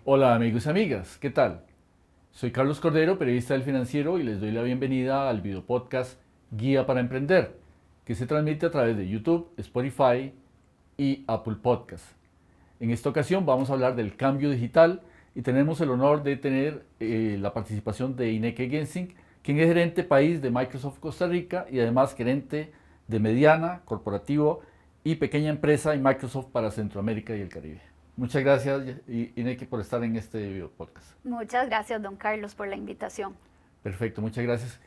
Hola amigos y amigas, ¿qué tal? Soy Carlos Cordero, periodista del Financiero, y les doy la bienvenida al video podcast Guía para Emprender, que se transmite a través de YouTube, Spotify y Apple Podcast. En esta ocasión vamos a hablar del cambio digital y tenemos el honor de tener la participación de Ineke Gensink, quien es gerente país de Microsoft Costa Rica y además gerente de mediana, corporativo y pequeña empresa en Microsoft para Centroamérica y el Caribe. Muchas gracias, Ineke, por estar en este video podcast. Muchas gracias, don Carlos, por la invitación. Perfecto, muchas gracias.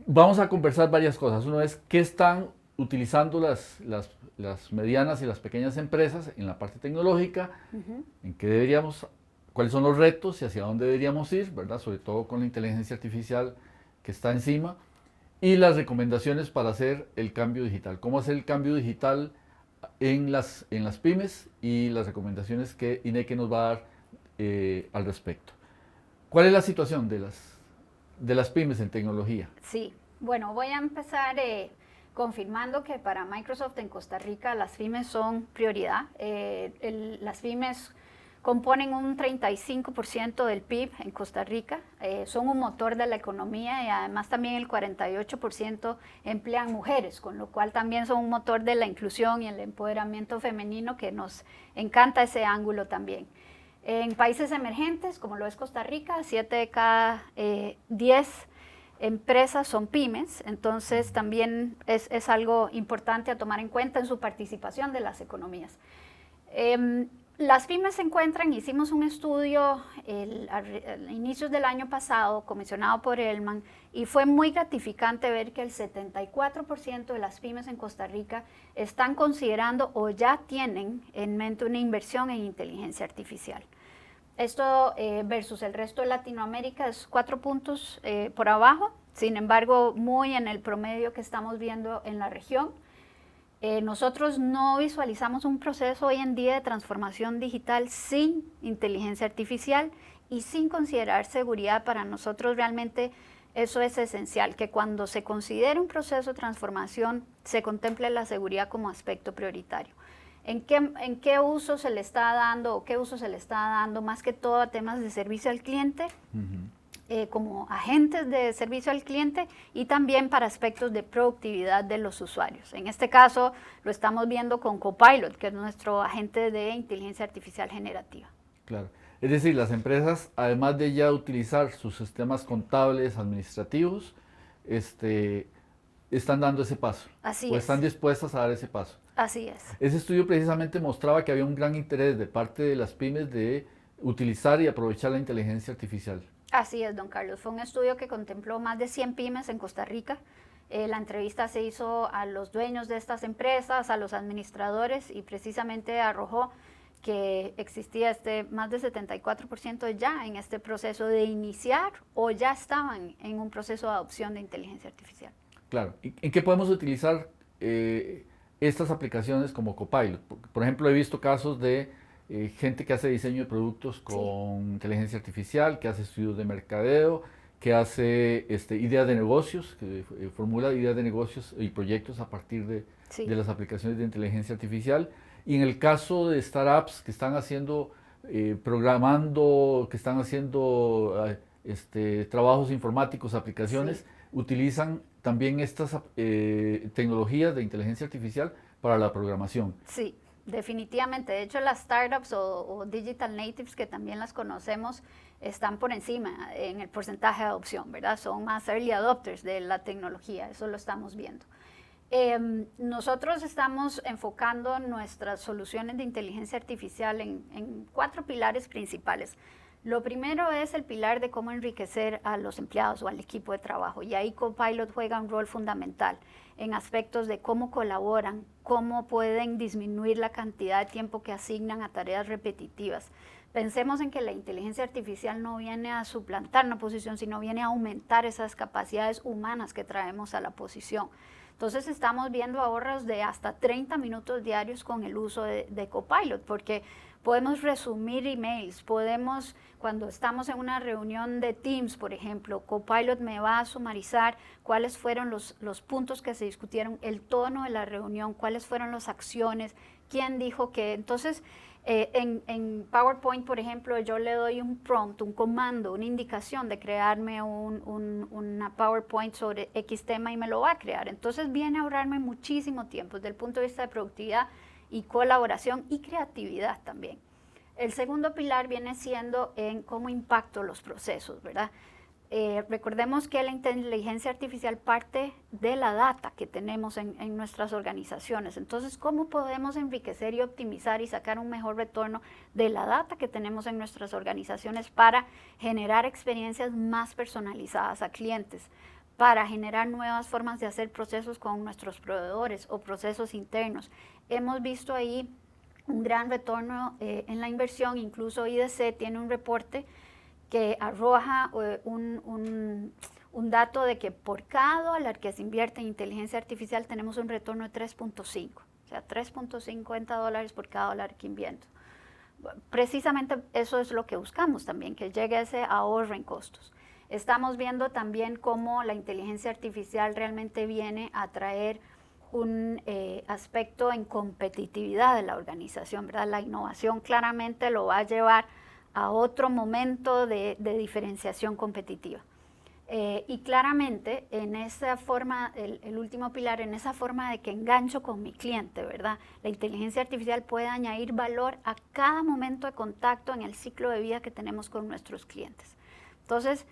Vamos a conversar varias cosas. Uno es qué están utilizando las medianas y las pequeñas empresas en la parte tecnológica, en qué deberíamos, cuáles son los retos y hacia dónde deberíamos ir, ¿verdad? Sobre todo con la inteligencia artificial que está encima, y las recomendaciones para hacer el cambio digital. Cómo hacer el cambio digital en las pymes y las recomendaciones que Ineke nos va a dar al respecto. ¿Cuál es la situación de las pymes en tecnología? Sí, bueno, voy a empezar confirmando que para Microsoft en Costa Rica las pymes son prioridad. Las pymes componen un 35% del PIB en Costa Rica, son un motor de la economía y además también el 48% emplean mujeres, con lo cual también son un motor de la inclusión y el empoderamiento femenino, que nos encanta ese ángulo también. En países emergentes, como lo es Costa Rica, 7 de cada 10 empresas son pymes, entonces también es algo importante a tomar en cuenta en su participación de las economías. Las pymes se encuentran, hicimos un estudio a inicios del año pasado, comisionado por Elman, y fue muy gratificante ver que el 74% de las pymes en Costa Rica están considerando o ya tienen en mente una inversión en inteligencia artificial. Esto versus el resto de Latinoamérica es 4 puntos por abajo, sin embargo muy en el promedio que estamos viendo en la región. Nosotros no visualizamos un proceso hoy en día de transformación digital sin inteligencia artificial y sin considerar seguridad. Para nosotros realmente eso es esencial, que cuando se considere un proceso de transformación se contemple la seguridad como aspecto prioritario. ¿En qué uso se le está dando o qué uso se le está dando más que todo a temas de servicio al cliente? Como agentes de servicio al cliente y también para aspectos de productividad de los usuarios. En este caso lo estamos viendo con Copilot, que es nuestro agente de inteligencia artificial generativa. Claro. Es decir, las empresas, además de ya utilizar sus sistemas contables, administrativos, están dando ese paso Así o están es, dispuestas a dar ese paso. así es. Ese estudio precisamente mostraba que había un gran interés de parte de las pymes de utilizar y aprovechar la inteligencia artificial. Así es, don Carlos. Fue un estudio que contempló más de 100 pymes en Costa Rica. La entrevista se hizo a los dueños de estas empresas, a los administradores, y precisamente arrojó que existía más de 74% ya en este proceso de iniciar o ya estaban en un proceso de adopción de inteligencia artificial. Claro. ¿En qué podemos utilizar estas aplicaciones como Copilot? Por ejemplo, he visto casos de gente que hace diseño de productos Sí, con inteligencia artificial, que hace estudios de mercadeo, que hace ideas de negocios, que formula ideas de negocios y proyectos a partir sí. de las aplicaciones de inteligencia artificial. Y en el caso de startups que están haciendo, programando, que están haciendo trabajos informáticos, Sí. aplicaciones, utilizan también estas tecnologías de inteligencia artificial para la programación. Sí, definitivamente. De hecho, las startups o digital natives, que también las conocemos, están por encima en el porcentaje de adopción, ¿verdad? Son más early adopters de la tecnología, eso lo estamos viendo. Nosotros estamos enfocando nuestras soluciones de inteligencia artificial en 4 pilares principales. Lo primero es el pilar de cómo enriquecer a los empleados o al equipo de trabajo, y ahí Copilot juega un rol fundamental en aspectos de cómo colaboran, cómo pueden disminuir la cantidad de tiempo que asignan a tareas repetitivas. Pensemos en que la inteligencia artificial no viene a suplantar una posición, sino viene a aumentar esas capacidades humanas que traemos a la posición. Entonces estamos viendo ahorros de hasta 30 minutos diarios con el uso de Copilot, porque podemos resumir emails, podemos, cuando estamos en una reunión de Teams, por ejemplo, Copilot me va a sumarizar cuáles fueron los puntos que se discutieron, el tono de la reunión, cuáles fueron las acciones, quién dijo qué. Entonces, En PowerPoint, por ejemplo, yo le doy un prompt, un comando, una indicación de crearme una PowerPoint sobre X tema y me lo va a crear. Entonces viene a ahorrarme muchísimo tiempo desde el punto de vista de productividad y colaboración y creatividad también. El segundo pilar viene siendo en cómo impacto los procesos, ¿verdad? Recordemos que la inteligencia artificial parte de la data que tenemos en nuestras organizaciones. Entonces, ¿cómo podemos enriquecer y optimizar y sacar un mejor retorno de la data que tenemos en nuestras organizaciones para generar experiencias más personalizadas a clientes, para generar nuevas formas de hacer procesos con nuestros proveedores o procesos internos? Hemos visto ahí un gran retorno en la inversión. Incluso IDC tiene un reporte que arroja un dato de que por cada dólar que se invierte en inteligencia artificial tenemos un retorno de 3.5, o sea, 3.50 dólares por cada dólar que invierto. Precisamente eso es lo que buscamos también, que llegue ese ahorro en costos. Estamos viendo también cómo la inteligencia artificial realmente viene a traer un aspecto en competitividad de la organización, ¿verdad? La innovación claramente lo va a llevar a otro momento de diferenciación competitiva. Y claramente en esa forma, el último pilar, en esa forma de que engancho con mi cliente, ¿verdad? La inteligencia artificial puede añadir valor a cada momento de contacto en el ciclo de vida que tenemos con nuestros clientes. Entonces,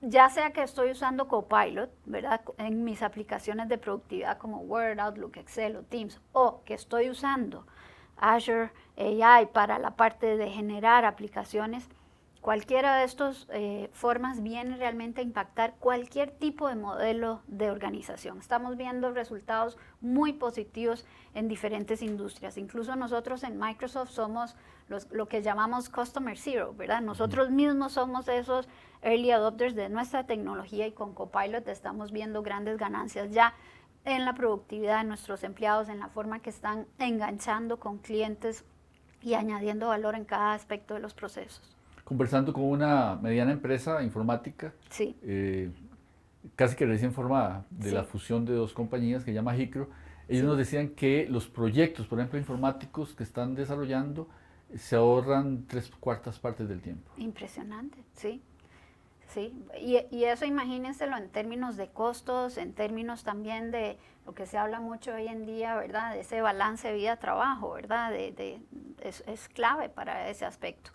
ya sea que estoy usando Copilot, ¿verdad?, en mis aplicaciones de productividad como Word, Outlook, Excel o Teams, o que estoy usando Azure AI para la parte de generar aplicaciones, cualquiera de estas formas viene realmente a impactar cualquier tipo de modelo de organización. Estamos viendo resultados muy positivos en diferentes industrias. Incluso nosotros en Microsoft somos lo que llamamos Customer Zero, ¿verdad? Nosotros mismos somos esos early adopters de nuestra tecnología y con Copilot estamos viendo grandes ganancias ya en la productividad de nuestros empleados, en la forma que están enganchando con clientes y añadiendo valor en cada aspecto de los procesos. Conversando con una mediana empresa informática, sí. Casi que recién formada, de sí. la fusión de dos compañías que se llama Hicro, ellos sí. nos decían que los proyectos, por ejemplo, informáticos que están desarrollando, se ahorran 3/4 partes del tiempo. Impresionante, sí. Sí, y eso imagínenselo en términos de costos, en términos también de lo que se habla mucho hoy en día, ¿verdad? De ese balance vida-trabajo, ¿verdad? Es clave para ese aspecto.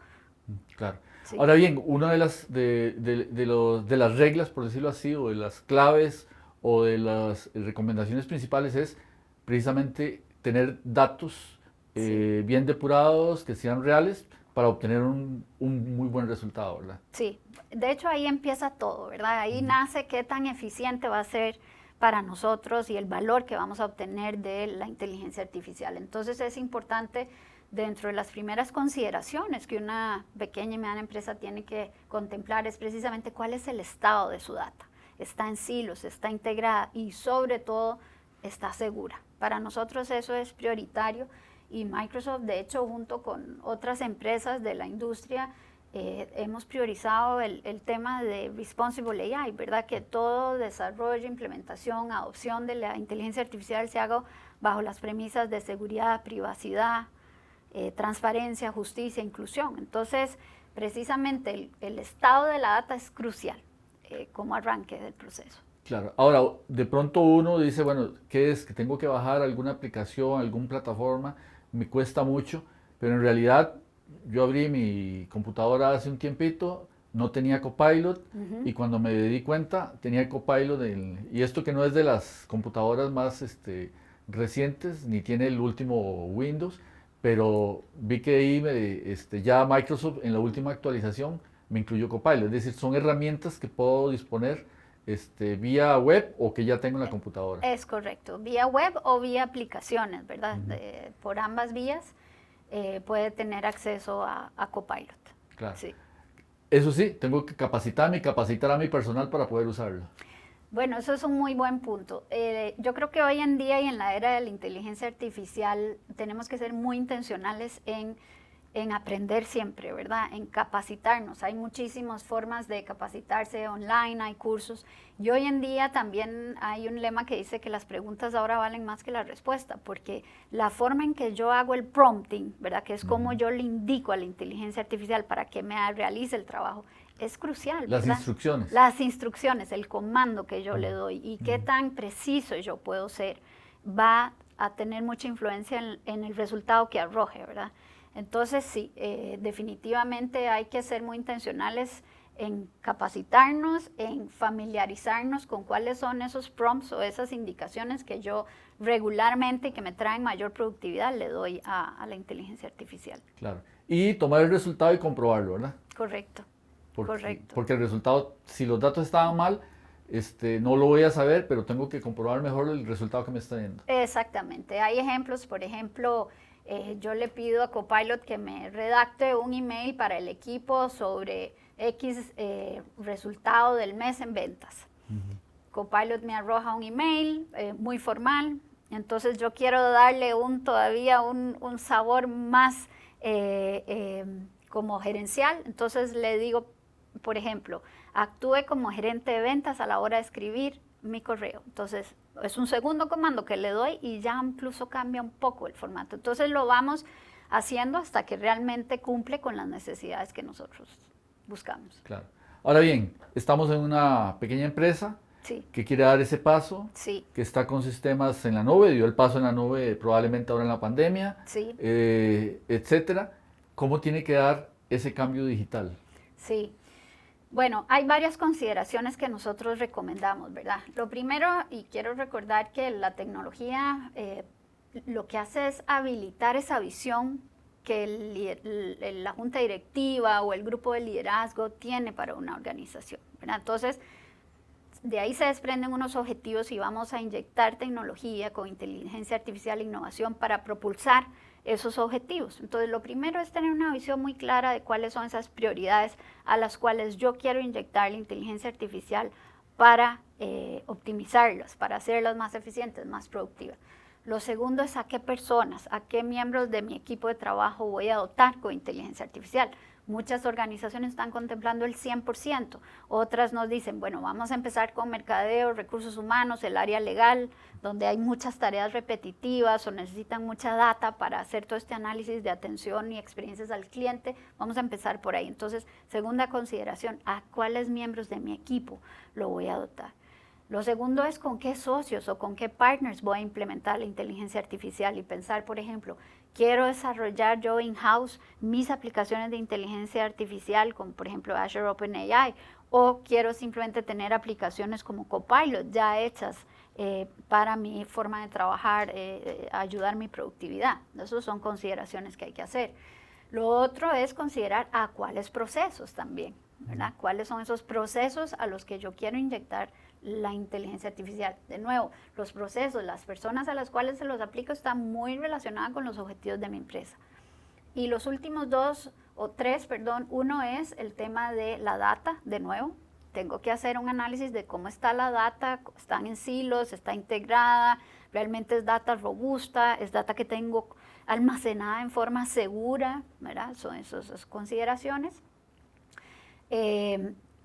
Claro. Sí. Ahora bien, una de las reglas, por decirlo así, o de las claves o de las recomendaciones principales es precisamente tener datos bien depurados, que sean reales, para obtener un muy buen resultado, ¿verdad? Sí, de hecho ahí empieza todo, ¿verdad? Ahí nace qué tan eficiente va a ser para nosotros y el valor que vamos a obtener de la inteligencia artificial. Entonces es importante, dentro de las primeras consideraciones que una pequeña y mediana empresa tiene que contemplar, es precisamente cuál es el estado de su data. Está en silos, está integrada y sobre todo está segura. Para nosotros eso es prioritario. Y Microsoft, de hecho, junto con otras empresas de la industria, hemos priorizado el tema de Responsible AI, ¿verdad? Que todo desarrollo, implementación, adopción de la inteligencia artificial se haga bajo las premisas de seguridad, privacidad, transparencia, justicia, inclusión. Entonces, precisamente el estado de la data es crucial como arranque del proceso. Claro. Ahora, de pronto uno dice, bueno, ¿qué es? Que tengo que bajar alguna aplicación, alguna plataforma, me cuesta mucho, pero en realidad yo abrí mi computadora hace un tiempito, no tenía Copilot, y cuando me di cuenta tenía Copilot, y esto que no es de las computadoras más recientes, ni tiene el último Windows, pero vi que ahí ya Microsoft en la última actualización me incluyó Copilot, es decir, son herramientas que puedo disponer vía web o que ya tengo en la computadora. Es correcto, vía web o vía aplicaciones, ¿verdad? Por ambas vías puede tener acceso a Copilot. Claro. Sí. Eso sí, tengo que capacitarme y capacitar a mi personal para poder usarlo. Bueno, eso es un muy buen punto. Yo creo que hoy en día y en la era de la inteligencia artificial tenemos que ser muy intencionales en en aprender siempre, ¿verdad? En capacitarnos. Hay muchísimas formas de capacitarse online, hay cursos. Y hoy en día también hay un lema que dice que las preguntas ahora valen más que la respuesta, porque la forma en que yo hago el prompting, ¿verdad? Que es como yo le indico a la inteligencia artificial para que me realice el trabajo, es crucial, ¿verdad? Las instrucciones. Las instrucciones, el comando que yo le doy y qué tan preciso yo puedo ser, va a tener mucha influencia en el resultado que arroje, ¿verdad? Entonces sí, definitivamente hay que ser muy intencionales en capacitarnos, en familiarizarnos con cuáles son esos prompts o esas indicaciones que yo regularmente, que me traen mayor productividad, le doy a la inteligencia artificial. Claro. Y tomar el resultado y comprobarlo, ¿verdad? Correcto. Correcto. Porque el resultado, si los datos estaban mal, no lo voy a saber, pero tengo que comprobar mejor el resultado que me está dando. Exactamente. Hay ejemplos, por ejemplo, yo le pido a Copilot que me redacte un email para el equipo sobre X resultado del mes en ventas. Copilot me arroja un email muy formal, entonces yo quiero darle todavía un sabor más como gerencial, entonces le digo, por ejemplo, actúe como gerente de ventas a la hora de escribir mi correo. Entonces, es un segundo comando que le doy y ya incluso cambia un poco el formato. Entonces, lo vamos haciendo hasta que realmente cumple con las necesidades que nosotros buscamos. Claro. Ahora bien, estamos en una pequeña empresa Sí. que quiere dar ese paso, Sí. que está con sistemas en la nube, dio el paso en la nube probablemente ahora en la pandemia, Sí. etcétera. ¿Cómo tiene que dar ese cambio digital? Sí. Bueno, hay varias consideraciones que nosotros recomendamos, ¿verdad? Lo primero, y quiero recordar que la tecnología lo que hace es habilitar esa visión que la junta directiva o el grupo de liderazgo tiene para una organización, ¿verdad? Entonces, de ahí se desprenden unos objetivos y vamos a inyectar tecnología con inteligencia artificial e innovación para propulsar esos objetivos. Entonces, lo primero es tener una visión muy clara de cuáles son esas prioridades a las cuales yo quiero inyectar la inteligencia artificial para optimizarlas, para hacerlas más eficientes, más productivas. Lo segundo es a qué personas, a qué miembros de mi equipo de trabajo voy a dotar con inteligencia artificial. Muchas organizaciones están contemplando el 100%, otras nos dicen, bueno, vamos a empezar con mercadeo, recursos humanos, el área legal, donde hay muchas tareas repetitivas o necesitan mucha data para hacer todo este análisis de atención y experiencias al cliente, vamos a empezar por ahí. Entonces, segunda consideración, ¿a cuáles miembros de mi equipo lo voy a dotar? Lo segundo es con qué socios o con qué partners voy a implementar la inteligencia artificial y pensar, por ejemplo, quiero desarrollar yo in-house mis aplicaciones de inteligencia artificial, como por ejemplo Azure OpenAI, o quiero simplemente tener aplicaciones como Copilot ya hechas para mi forma de trabajar, ayudar mi productividad. Esas son consideraciones que hay que hacer. Lo otro es considerar a cuáles procesos también, ¿verdad? ¿Cuáles son esos procesos a los que yo quiero inyectar la inteligencia artificial? De nuevo, los procesos, las personas a las cuales se los aplico están muy relacionadas con los objetivos de mi empresa. Y los últimos uno es el tema de la data, de nuevo. Tengo que hacer un análisis de cómo está la data, están en silos, está integrada, realmente es data robusta, es data que tengo almacenada en forma segura, ¿verdad? Son esas consideraciones.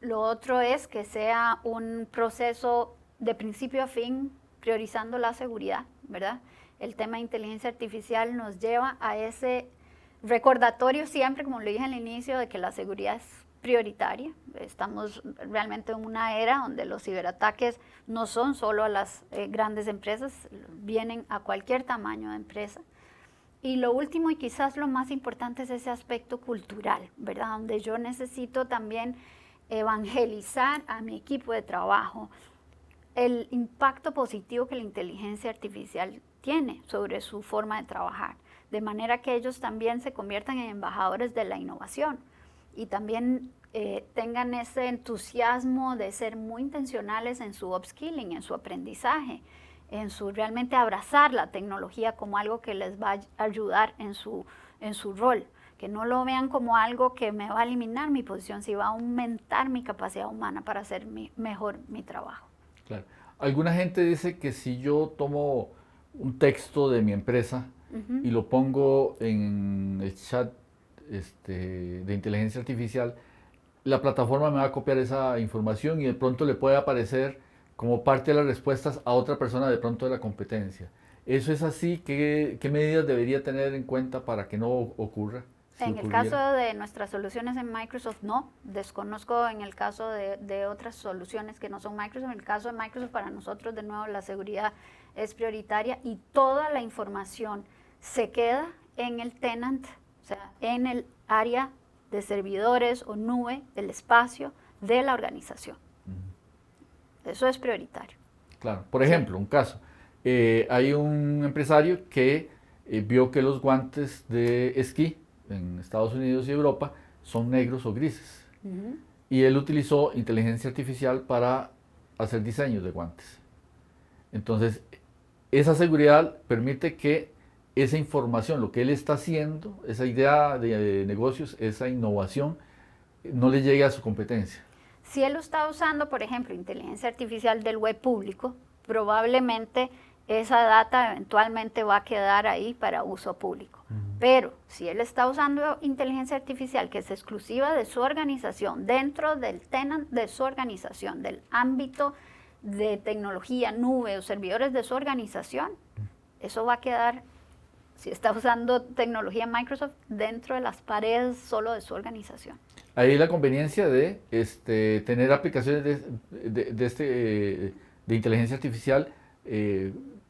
Lo otro es que sea un proceso de principio a fin, priorizando la seguridad, ¿verdad? El tema de inteligencia artificial nos lleva a ese recordatorio siempre, como lo dije al inicio, de que la seguridad es prioritaria. Estamos realmente en una era donde los ciberataques no son solo a las grandes empresas, vienen a cualquier tamaño de empresa. Y lo último y quizás lo más importante es ese aspecto cultural, ¿verdad? Donde yo necesito también evangelizar a mi equipo de trabajo el impacto positivo que la inteligencia artificial tiene sobre su forma de trabajar, de manera que ellos también se conviertan en embajadores de la innovación y también tengan ese entusiasmo de ser muy intencionales en su upskilling, en su aprendizaje, en su realmente abrazar la tecnología como algo que les va a ayudar en su rol, que no lo vean como algo que me va a eliminar mi posición, sino va a aumentar mi capacidad humana para hacer mejor mi trabajo. Claro. Alguna gente dice que si yo tomo un texto de mi empresa y lo pongo en el chat de inteligencia artificial, la plataforma me va a copiar esa información y de pronto le puede aparecer como parte de las respuestas a otra persona de pronto de la competencia. ¿Eso es así? ¿Qué medidas debería tener en cuenta para que no ocurra? Si en el caso de nuestras soluciones en Microsoft, no. Desconozco en el caso de otras soluciones que no son Microsoft. En el caso de Microsoft, para nosotros, de nuevo, la seguridad es prioritaria y toda la información se queda en el tenant, o sea, en el área de servidores o nube del espacio de la organización. Eso es prioritario. Claro. Por ejemplo, un caso. Hay un empresario que vio que los guantes de esquí en Estados Unidos y Europa son negros o grises. Y él utilizó inteligencia artificial para hacer diseños de guantes. Entonces, esa seguridad permite que esa información, lo que él está haciendo, esa idea de negocios, esa innovación, no le llegue a su competencia. Si él está usando, por ejemplo, inteligencia artificial del web público, probablemente esa data eventualmente va a quedar ahí para uso público. Pero si él está usando inteligencia artificial que es exclusiva de su organización, dentro del tenant de su organización, del ámbito de tecnología, nube o servidores de su organización, eso va a quedar, si está usando tecnología Microsoft, dentro de las paredes solo de su organización. Ahí la conveniencia de tener aplicaciones de inteligencia artificial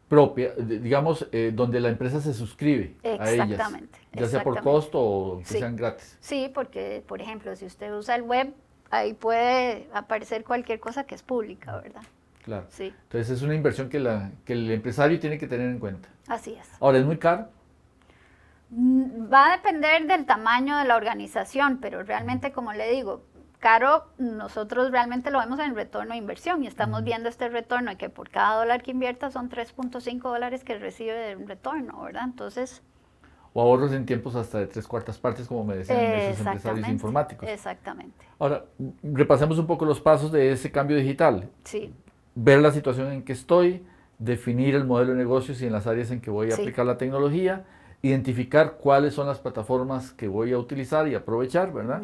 propia, digamos, donde la empresa se suscribe a ellas, ya sea por costo o que sean gratis. Sí, porque, por ejemplo, si usted usa el web, ahí puede aparecer cualquier cosa que es pública, ¿verdad? Claro. Sí. Entonces es una inversión que el empresario tiene que tener en cuenta. Así es. Ahora, ¿es muy caro? Va a depender del tamaño de la organización, pero realmente, como le digo, caro, nosotros realmente lo vemos en el retorno de inversión y estamos viendo este retorno de que por cada dólar que invierta son 3.5 dólares que recibe de retorno, ¿verdad? Entonces... O ahorros en tiempos hasta de 3/4 partes, como me decían esos empresarios informáticos. Exactamente. Ahora, repasemos un poco los pasos de ese cambio digital. Sí. Ver la situación en que estoy, definir el modelo de negocios y en las áreas en que voy a aplicar la tecnología, identificar cuáles son las plataformas que voy a utilizar y aprovechar, ¿verdad?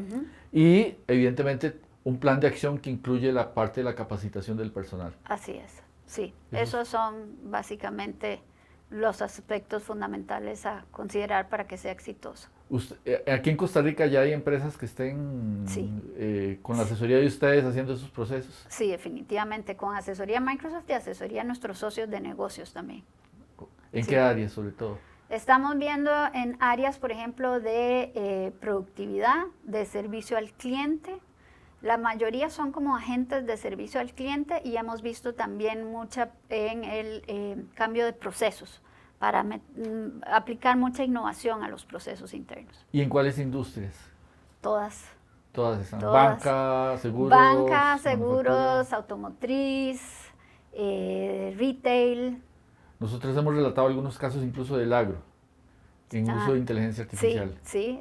Y evidentemente un plan de acción que incluye la parte de la capacitación del personal. Así es, sí. Esos son básicamente los aspectos fundamentales a considerar para que sea exitoso. Aquí en Costa Rica ya hay empresas que estén con la asesoría de ustedes haciendo esos procesos. Sí, definitivamente, con asesoría Microsoft y asesoría a nuestros socios de negocios también. ¿En qué áreas sobre todo? Estamos viendo en áreas, por ejemplo, de productividad, de servicio al cliente. La mayoría son como agentes de servicio al cliente y hemos visto también mucha en el cambio de procesos para aplicar mucha innovación a los procesos internos. ¿Y en cuáles industrias? Todas. Todas están. Todas. Banca, seguros. Banca, seguros, automotriz, retail. Nosotros hemos relatado algunos casos incluso del agro, en uso de inteligencia artificial. Sí,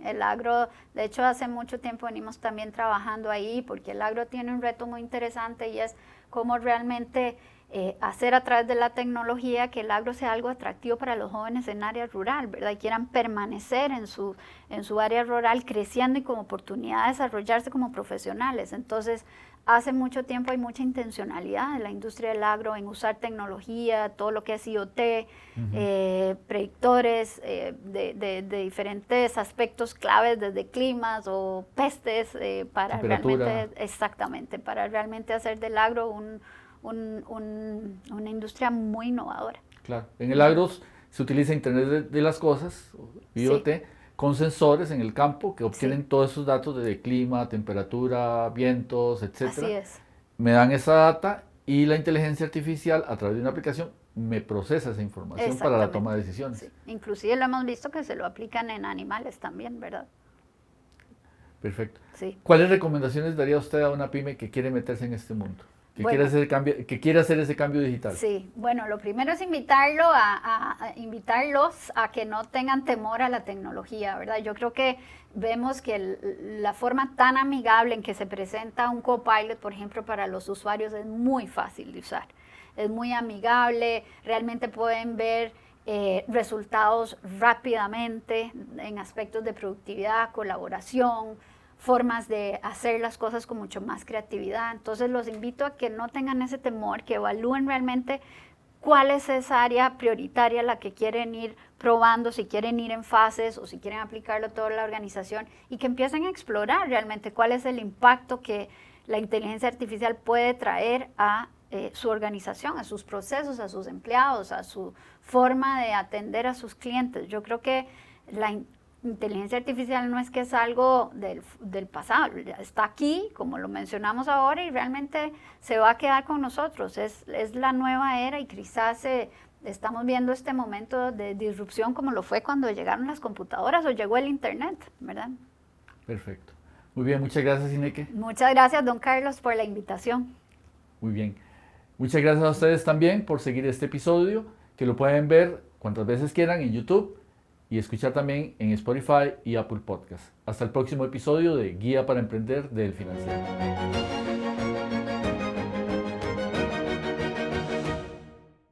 el agro, de hecho hace mucho tiempo venimos también trabajando ahí porque el agro tiene un reto muy interesante y es cómo realmente hacer a través de la tecnología que el agro sea algo atractivo para los jóvenes en área rural, ¿verdad? Y quieran permanecer en su área rural creciendo y con oportunidad de desarrollarse como profesionales. Entonces, hace mucho tiempo hay mucha intencionalidad en la industria del agro en usar tecnología, todo lo que es IoT, predictores de diferentes aspectos claves, desde climas o pestes, para realmente hacer del agro una industria muy innovadora. Claro, en el agro se utiliza Internet de las cosas, IoT, con sensores en el campo que obtienen todos esos datos de clima, temperatura, vientos, etc. Así es. Me dan esa data y la inteligencia artificial a través de una aplicación me procesa esa información para la toma de decisiones. Sí. Inclusive lo hemos visto que se lo aplican en animales también, ¿verdad? Perfecto. Sí. ¿Cuáles recomendaciones daría usted a una pyme que quiere meterse en este mundo? Que quiere hacer ese cambio digital. Sí, bueno, lo primero es invitarlos a que no tengan temor a la tecnología, ¿verdad? Yo creo que vemos que la forma tan amigable en que se presenta un Copilot, por ejemplo, para los usuarios es muy fácil de usar. Es muy amigable, realmente pueden ver resultados rápidamente en aspectos de productividad, colaboración, formas de hacer las cosas con mucho más creatividad. Entonces los invito a que no tengan ese temor, que evalúen realmente cuál es esa área prioritaria a la que quieren ir probando, si quieren ir en fases o si quieren aplicarlo a toda la organización, y que empiecen a explorar realmente cuál es el impacto que la inteligencia artificial puede traer a su organización, a sus procesos, a sus empleados, a su forma de atender a sus clientes. Yo creo que la inteligencia artificial no es que es algo del pasado, está aquí, como lo mencionamos ahora, y realmente se va a quedar con nosotros. Es la nueva era, y quizás estamos viendo este momento de disrupción como lo fue cuando llegaron las computadoras o llegó el Internet, ¿verdad? Perfecto. Muy bien, muchas gracias, Ineke. Muchas gracias, don Carlos, por la invitación. Muy bien. Muchas gracias a ustedes también por seguir este episodio, que lo pueden ver cuantas veces quieran en YouTube y escuchar también en Spotify y Apple Podcast. Hasta el próximo episodio de Guía para Emprender del Financiero.